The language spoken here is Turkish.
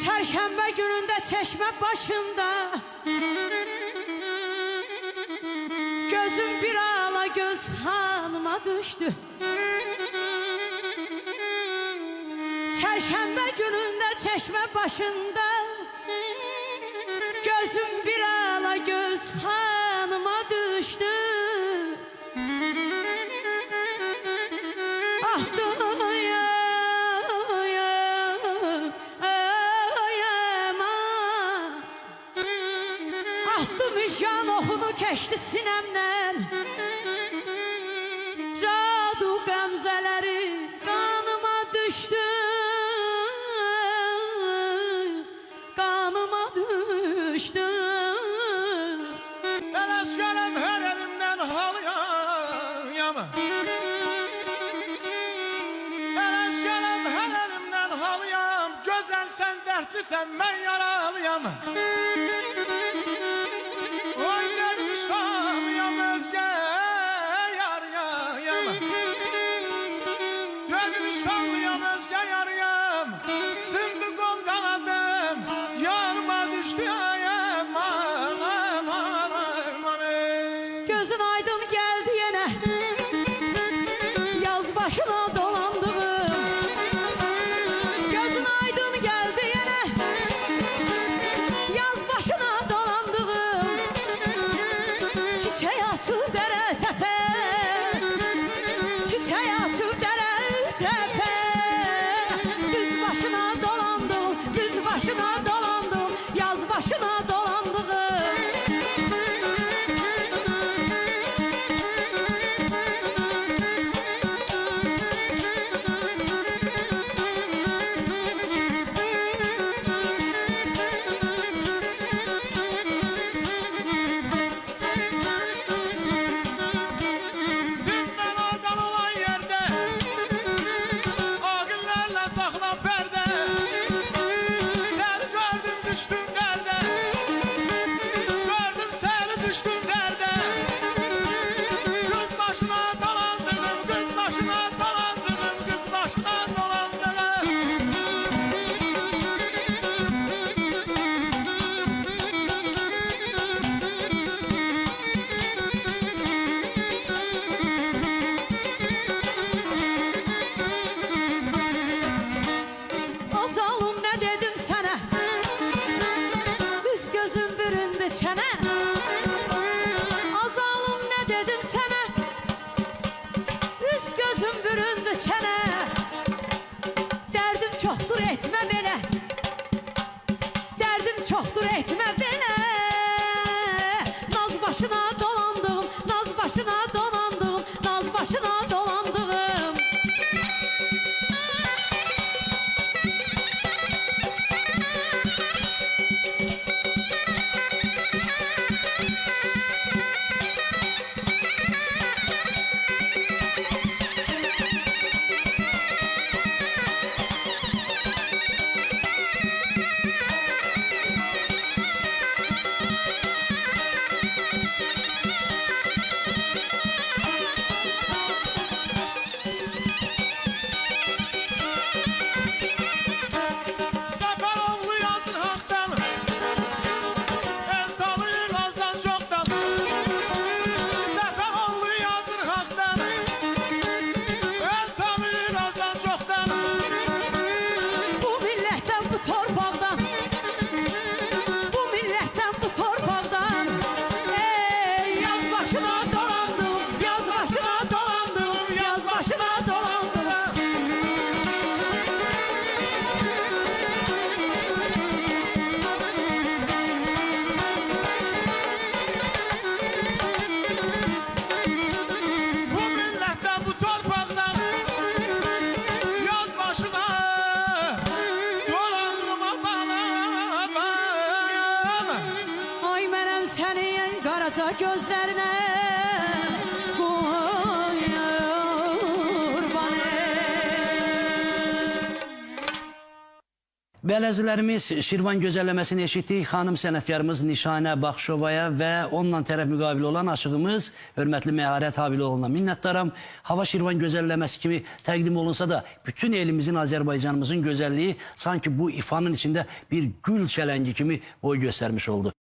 Çarşamba gününde çeşme başında gözüm bir ala göz hanıma düştü. Çarşamba gününde çeşme başında gözüm bir ala göz hanıma düştü. Ah dünya keçdi sinəmdən, cadu qəmzələri qanıma düşdü, qanıma düşdü. Ben askerim her elimden halıyam, ben askerim her elimden halıyam, gözden sen dertlisən ben yaralıyam. Gözün aydın geldi yine, yaz başına dolandığım. Gözün aydın geldi yine, yaz başına dolandığım. Çiçeği açır dere tepe, çiçeği açır dere tepe. Düz başına dolandım, düz başına dolandım, yaz başına dolandığım. Azalım ne dedim sana, üst gözüm büründü çene. Derdim çoktur etme beni, derdim çoktur etme beni. Naz başına dolandım, naz başına dolandım, naz başına dolandım. Karaca gözlerine kurban. Bələzilərimiz Şirvan gözəlləməsini eşitdik. Xanım sənətkarımız Nişanə Baxşovaya və onunla tərəf müqabili olan aşığımız hörmətli Məharət Habiloğlu'na minnətdaram. Hava Şirvan gözəlləməsi kimi təqdim olunsa da bütün elimizin, Azərbaycanımızın gözəlliyi sanki bu ifanın içində bir gül çələngi kimi boy göstərmiş oldu.